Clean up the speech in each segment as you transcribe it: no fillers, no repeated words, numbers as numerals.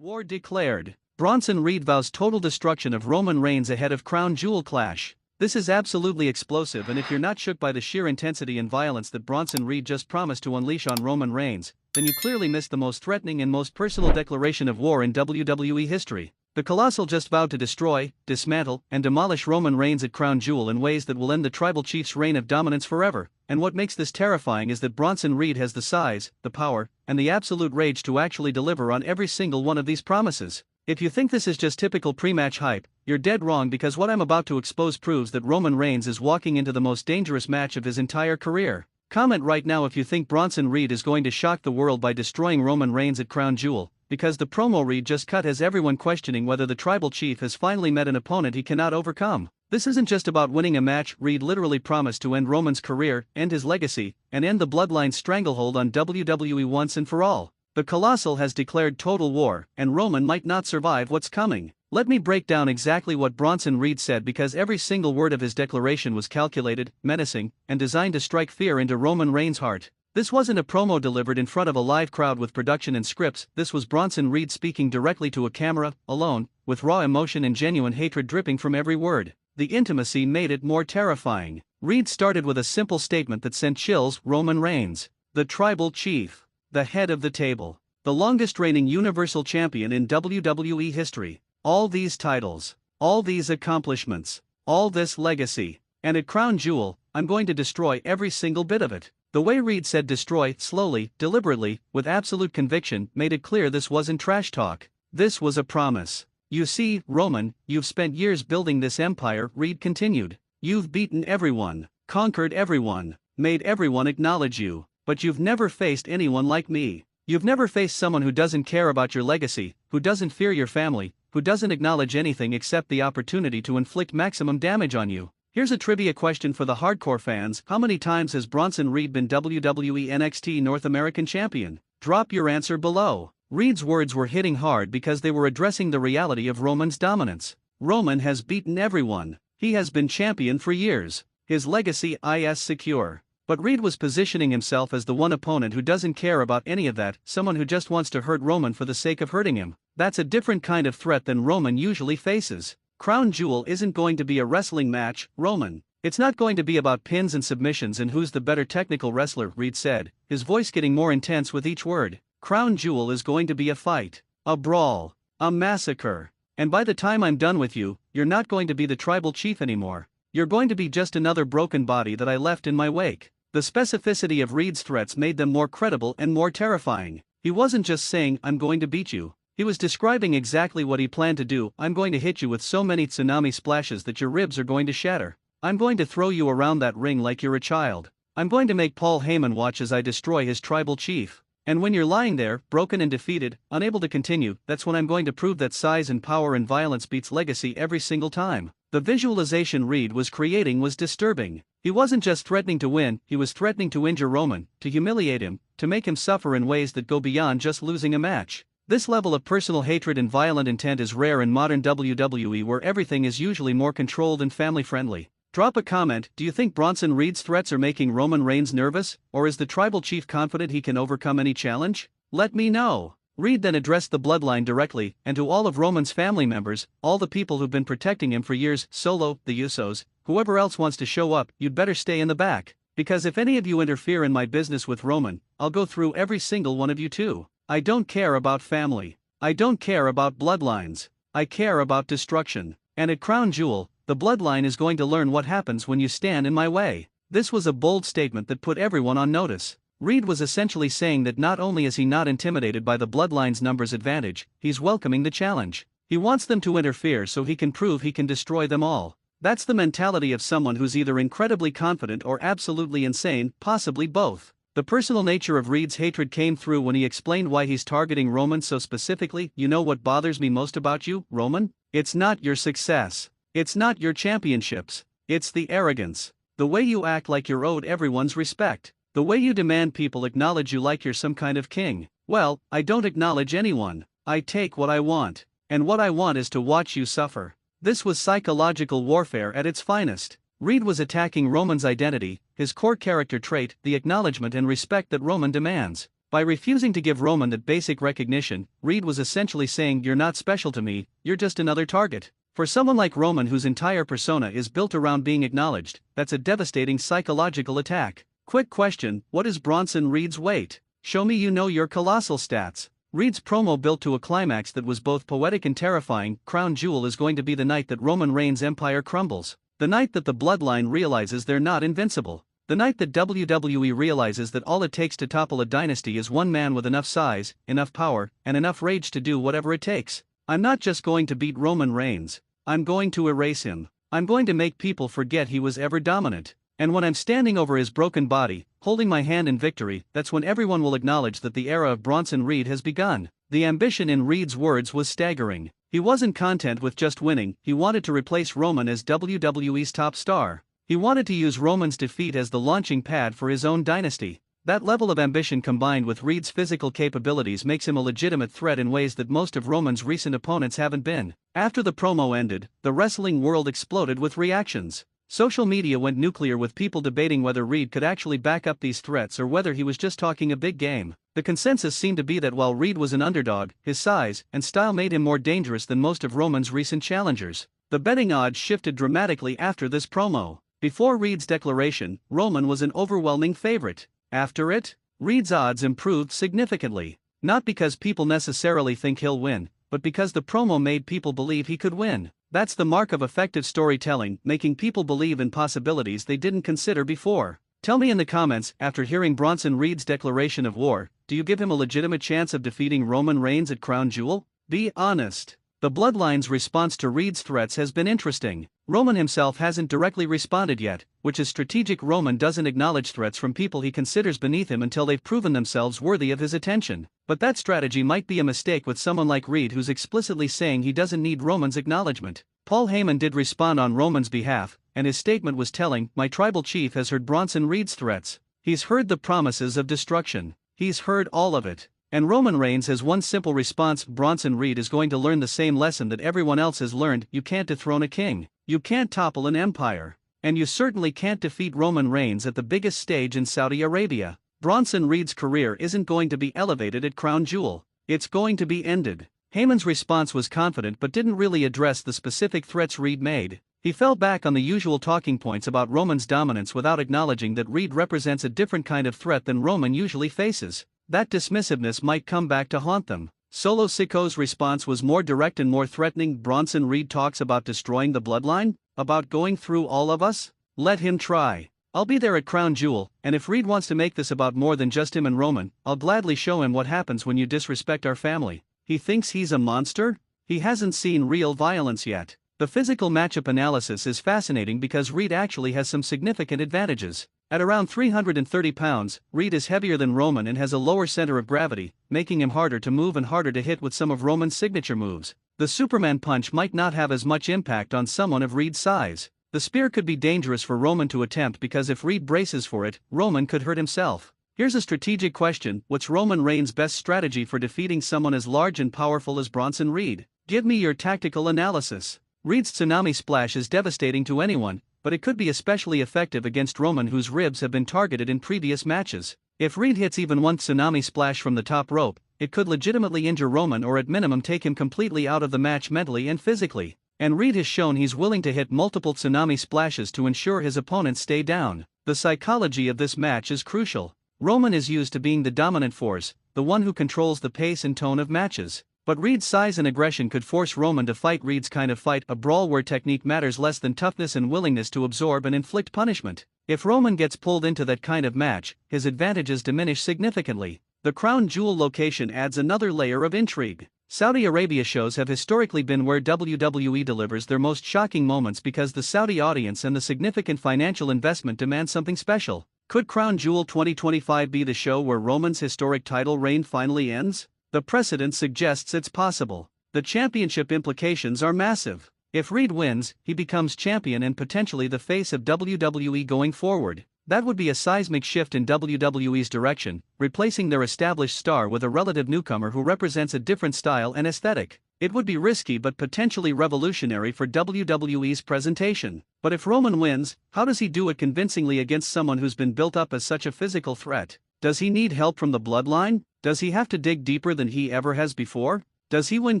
War declared. Bronson Reed vows total destruction of Roman Reigns ahead of Crown Jewel clash. This is absolutely explosive, and if you're not shook by the sheer intensity and violence that Bronson Reed just promised to unleash on Roman Reigns, then you clearly missed the most threatening and most personal declaration of war in WWE history. The Colossal just vowed to destroy, dismantle, and demolish Roman Reigns at Crown Jewel in ways that will end the Tribal Chief's reign of dominance forever. And what makes this terrifying is that Bronson Reed has the size, the power, and the absolute rage to actually deliver on every single one of these promises. If you think this is just typical pre-match hype, you're dead wrong, because what I'm about to expose proves that Roman Reigns is walking into the most dangerous match of his entire career. Comment right now if you think Bronson Reed is going to shock the world by destroying Roman Reigns at Crown Jewel, because the promo Reed just cut has everyone questioning whether the Tribal Chief has finally met an opponent he cannot overcome. This isn't just about winning a match. Reed literally promised to end Roman's career, end his legacy, and end the Bloodline's stranglehold on WWE once and for all. The Colossal has declared total war, and Roman might not survive what's coming. Let me break down exactly what Bronson Reed said, because every single word of his declaration was calculated, menacing, and designed to strike fear into Roman Reigns' heart. This wasn't a promo delivered in front of a live crowd with production and scripts. This was Bronson Reed speaking directly to a camera, alone, with raw emotion and genuine hatred dripping from every word. The intimacy made it more terrifying. Reed started with a simple statement that sent chills. Roman Reigns, the Tribal Chief, the head of the table, the longest reigning Universal Champion in WWE history. All these titles, all these accomplishments, all this legacy, and at Crown Jewel, I'm going to destroy every single bit of it. The way Reed said destroy, slowly, deliberately, with absolute conviction, made it clear this wasn't trash talk. This was a promise. You see, Roman, you've spent years building this empire, Reed continued. You've beaten everyone, conquered everyone, made everyone acknowledge you, but you've never faced anyone like me. You've never faced someone who doesn't care about your legacy, who doesn't fear your family, who doesn't acknowledge anything except the opportunity to inflict maximum damage on you. Here's a trivia question for the hardcore fans. How many times has Bronson Reed been WWE NXT North American Champion? Drop your answer below. Reed's words were hitting hard because they were addressing the reality of Roman's dominance. Roman has beaten everyone. He has been champion for years. His legacy is secure. But Reed was positioning himself as the one opponent who doesn't care about any of that, someone who just wants to hurt Roman for the sake of hurting him. That's a different kind of threat than Roman usually faces. Crown Jewel isn't going to be a wrestling match, Roman. It's not going to be about pins and submissions and who's the better technical wrestler, Reed said, his voice getting more intense with each word. Crown Jewel is going to be a fight, a brawl, a massacre. And by the time I'm done with you, you're not going to be the Tribal Chief anymore. You're going to be just another broken body that I left in my wake. The specificity of Reed's threats made them more credible and more terrifying. He wasn't just saying, I'm going to beat you. He was describing exactly what he planned to do. I'm going to hit you with so many tsunami splashes that your ribs are going to shatter. I'm going to throw you around that ring like you're a child. I'm going to make Paul Heyman watch as I destroy his Tribal Chief. And when you're lying there, broken and defeated, unable to continue, that's when I'm going to prove that size and power and violence beats legacy every single time. The visualization Reed was creating was disturbing. He wasn't just threatening to win, he was threatening to injure Roman, to humiliate him, to make him suffer in ways that go beyond just losing a match. This level of personal hatred and violent intent is rare in modern WWE, where everything is usually more controlled and family-friendly. Drop a comment. Do you think Bronson Reed's threats are making Roman Reigns nervous, or is the Tribal Chief confident he can overcome any challenge? Let me know. Reed then addressed the Bloodline directly, and to all of Roman's family members, all the people who've been protecting him for years, Solo, the Usos, whoever else wants to show up, you'd better stay in the back. Because if any of you interfere in my business with Roman, I'll go through every single one of you too. I don't care about family. I don't care about bloodlines. I care about destruction. And at Crown Jewel, the Bloodline is going to learn what happens when you stand in my way. This was a bold statement that put everyone on notice. Reed was essentially saying that not only is he not intimidated by the Bloodline's numbers advantage, he's welcoming the challenge. He wants them to interfere so he can prove he can destroy them all. That's the mentality of someone who's either incredibly confident or absolutely insane, possibly both. The personal nature of Reed's hatred came through when he explained why he's targeting Roman so specifically. You know what bothers me most about you, Roman? It's not your success. It's not your championships. It's the arrogance. The way you act like you're owed everyone's respect. The way you demand people acknowledge you like you're some kind of king. Well, I don't acknowledge anyone. I take what I want. And what I want is to watch you suffer. This was psychological warfare at its finest. Reed was attacking Roman's identity, his core character trait, the acknowledgement and respect that Roman demands. By refusing to give Roman that basic recognition, Reed was essentially saying, "You're not special to me, you're just another target." For someone like Roman whose entire persona is built around being acknowledged, that's a devastating psychological attack. Quick question, what is Bronson Reed's weight? Show me you know your colossal stats. Reed's promo built to a climax that was both poetic and terrifying. Crown Jewel is going to be the night that Roman Reigns' empire crumbles. The night that the bloodline realizes they're not invincible. The night that WWE realizes that all it takes to topple a dynasty is one man with enough size, enough power, and enough rage to do whatever it takes. I'm not just going to beat Roman Reigns. I'm going to erase him. I'm going to make people forget he was ever dominant. And when I'm standing over his broken body, holding my hand in victory, that's when everyone will acknowledge that the era of Bronson Reed has begun. The ambition in Reed's words was staggering. He wasn't content with just winning, he wanted to replace Roman as WWE's top star. He wanted to use Roman's defeat as the launching pad for his own dynasty. That level of ambition combined with Reed's physical capabilities makes him a legitimate threat in ways that most of Roman's recent opponents haven't been. After the promo ended, the wrestling world exploded with reactions. Social media went nuclear with people debating whether Reed could actually back up these threats or whether he was just talking a big game. The consensus seemed to be that while Reed was an underdog, his size and style made him more dangerous than most of Roman's recent challengers. The betting odds shifted dramatically after this promo. Before Reed's declaration, Roman was an overwhelming favorite. After it, Reed's odds improved significantly. Not because people necessarily think he'll win, but because the promo made people believe he could win. That's the mark of effective storytelling, making people believe in possibilities they didn't consider before. Tell me in the comments, after hearing Bronson Reed's declaration of war, do you give him a legitimate chance of defeating Roman Reigns at Crown Jewel? Be honest. The Bloodline's response to Reed's threats has been interesting. Roman himself hasn't directly responded yet, which is strategic. Roman doesn't acknowledge threats from people he considers beneath him until they've proven themselves worthy of his attention. But that strategy might be a mistake with someone like Reed, who's explicitly saying he doesn't need Roman's acknowledgement. Paul Heyman did respond on Roman's behalf, and his statement was telling. My tribal chief has heard Bronson Reed's threats. He's heard the promises of destruction. He's heard all of it. And Roman Reigns has one simple response. Bronson Reed is going to learn the same lesson that everyone else has learned. You can't dethrone a king. You can't topple an empire. And you certainly can't defeat Roman Reigns at the biggest stage in Saudi Arabia. Bronson Reed's career isn't going to be elevated at Crown Jewel. It's going to be ended. Heyman's response was confident but didn't really address the specific threats Reed made. He fell back on the usual talking points about Roman's dominance without acknowledging that Reed represents a different kind of threat than Roman usually faces. That dismissiveness might come back to haunt them. Solo Siko's response was more direct and more threatening. Bronson Reed talks about destroying the bloodline? About going through all of us? Let him try. I'll be there at Crown Jewel, and if Reed wants to make this about more than just him and Roman, I'll gladly show him what happens when you disrespect our family. He thinks he's a monster? He hasn't seen real violence yet. The physical matchup analysis is fascinating because Reed actually has some significant advantages. At around 330 pounds, Reed is heavier than Roman and has a lower center of gravity, making him harder to move and harder to hit with some of Roman's signature moves. The Superman punch might not have as much impact on someone of Reed's size. The spear could be dangerous for Roman to attempt because if Reed braces for it, Roman could hurt himself. Here's a strategic question. What's Roman Reigns' best strategy for defeating someone as large and powerful as Bronson Reed? Give me your tactical analysis. Reed's tsunami splash is devastating to anyone, but it could be especially effective against Roman, whose ribs have been targeted in previous matches. If Reed hits even one tsunami splash from the top rope, it could legitimately injure Roman or at minimum take him completely out of the match mentally and physically. And Reed has shown he's willing to hit multiple tsunami splashes to ensure his opponents stay down. The psychology of this match is crucial. Roman is used to being the dominant force, the one who controls the pace and tone of matches. But Reed's size and aggression could force Roman to fight Reed's kind of fight, a brawl where technique matters less than toughness and willingness to absorb and inflict punishment. If Roman gets pulled into that kind of match, his advantages diminish significantly. The Crown Jewel location adds another layer of intrigue. Saudi Arabia shows have historically been where WWE delivers their most shocking moments because the Saudi audience and the significant financial investment demand something special. Could Crown Jewel 2025 be the show where Roman's historic title reign finally ends? The precedent suggests it's possible. The championship implications are massive. If Reed wins, he becomes champion and potentially the face of WWE going forward. That would be a seismic shift in WWE's direction, replacing their established star with a relative newcomer who represents a different style and aesthetic. It would be risky but potentially revolutionary for WWE's presentation. But if Roman wins, how does he do it convincingly against someone who's been built up as such a physical threat? Does he need help from the bloodline? Does he have to dig deeper than he ever has before? Does he win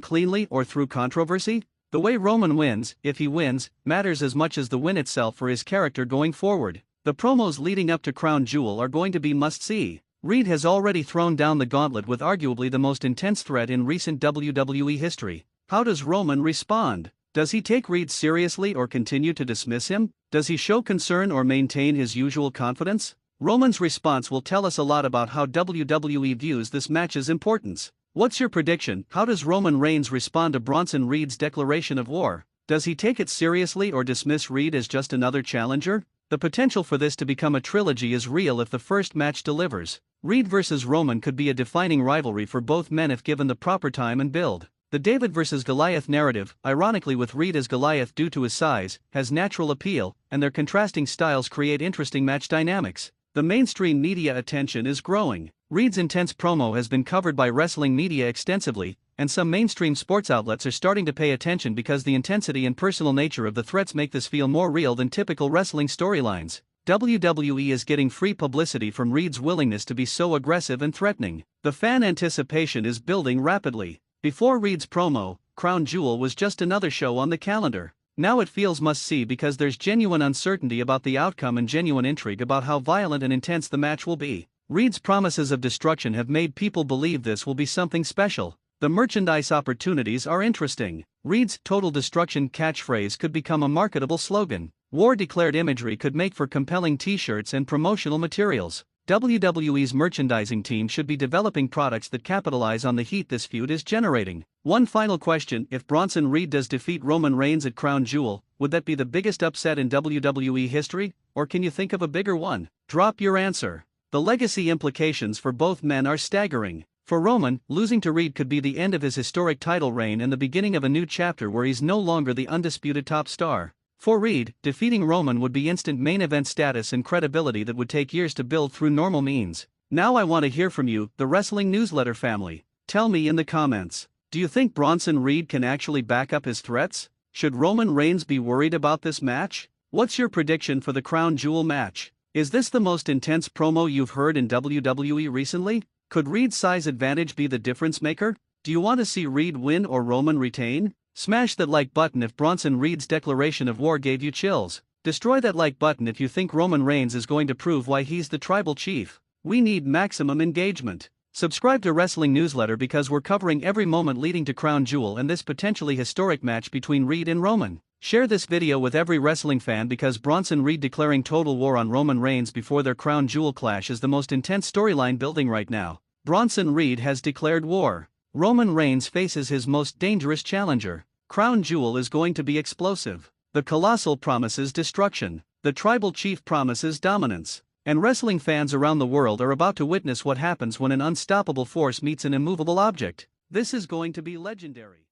cleanly or through controversy? The way Roman wins, if he wins, matters as much as the win itself for his character going forward. The promos leading up to Crown Jewel are going to be must-see. Reed has already thrown down the gauntlet with arguably the most intense threat in recent WWE history. How does Roman respond? Does he take Reed seriously or continue to dismiss him? Does he show concern or maintain his usual confidence? Roman's response will tell us a lot about how WWE views this match's importance. What's your prediction? How does Roman Reigns respond to Bronson Reed's declaration of war? Does he take it seriously or dismiss Reed as just another challenger? The potential for this to become a trilogy is real if the first match delivers. Reed vs. Roman could be a defining rivalry for both men if given the proper time and build. The David vs. Goliath narrative, ironically with Reed as Goliath due to his size, has natural appeal, and their contrasting styles create interesting match dynamics. The mainstream media attention is growing. Reed's intense promo has been covered by wrestling media extensively, and some mainstream sports outlets are starting to pay attention because the intensity and personal nature of the threats make this feel more real than typical wrestling storylines. WWE is getting free publicity from Reed's willingness to be so aggressive and threatening. The fan anticipation is building rapidly. Before Reed's promo, Crown Jewel was just another show on the calendar. Now it feels must-see because there's genuine uncertainty about the outcome and genuine intrigue about how violent and intense the match will be. Reed's promises of destruction have made people believe this will be something special. The merchandise opportunities are interesting. Reed's "Total Destruction" catchphrase could become a marketable slogan. War-declared imagery could make for compelling t-shirts and promotional materials. WWE's merchandising team should be developing products that capitalize on the heat this feud is generating. One final question: if Bronson Reed does defeat Roman Reigns at Crown Jewel, would that be the biggest upset in WWE history, or can you think of a bigger one? Drop your answer. The legacy implications for both men are staggering. For Roman, losing to Reed could be the end of his historic title reign and the beginning of a new chapter where he's no longer the undisputed top star. For Reed, defeating Roman would be instant main event status and credibility that would take years to build through normal means. Now I want to hear from you, the Wrestling Newsletter family. Tell me in the comments. Do you think Bronson Reed can actually back up his threats? Should Roman Reigns be worried about this match? What's your prediction for the Crown Jewel match? Is this the most intense promo you've heard in WWE recently? Could Reed's size advantage be the difference maker? Do you want to see Reed win or Roman retain? Smash that like button if Bronson Reed's declaration of war gave you chills. Destroy that like button if you think Roman Reigns is going to prove why he's the tribal chief. We need maximum engagement. Subscribe to Wrestling Newsletter because we're covering every moment leading to Crown Jewel and this potentially historic match between Reed and Roman. Share this video with every wrestling fan because Bronson Reed declaring total war on Roman Reigns before their Crown Jewel clash is the most intense storyline building right now. Bronson Reed has declared war. Roman Reigns faces his most dangerous challenger. Crown Jewel is going to be explosive. The Colossal promises destruction. The Tribal Chief promises dominance. And wrestling fans around the world are about to witness what happens when an unstoppable force meets an immovable object. This is going to be legendary.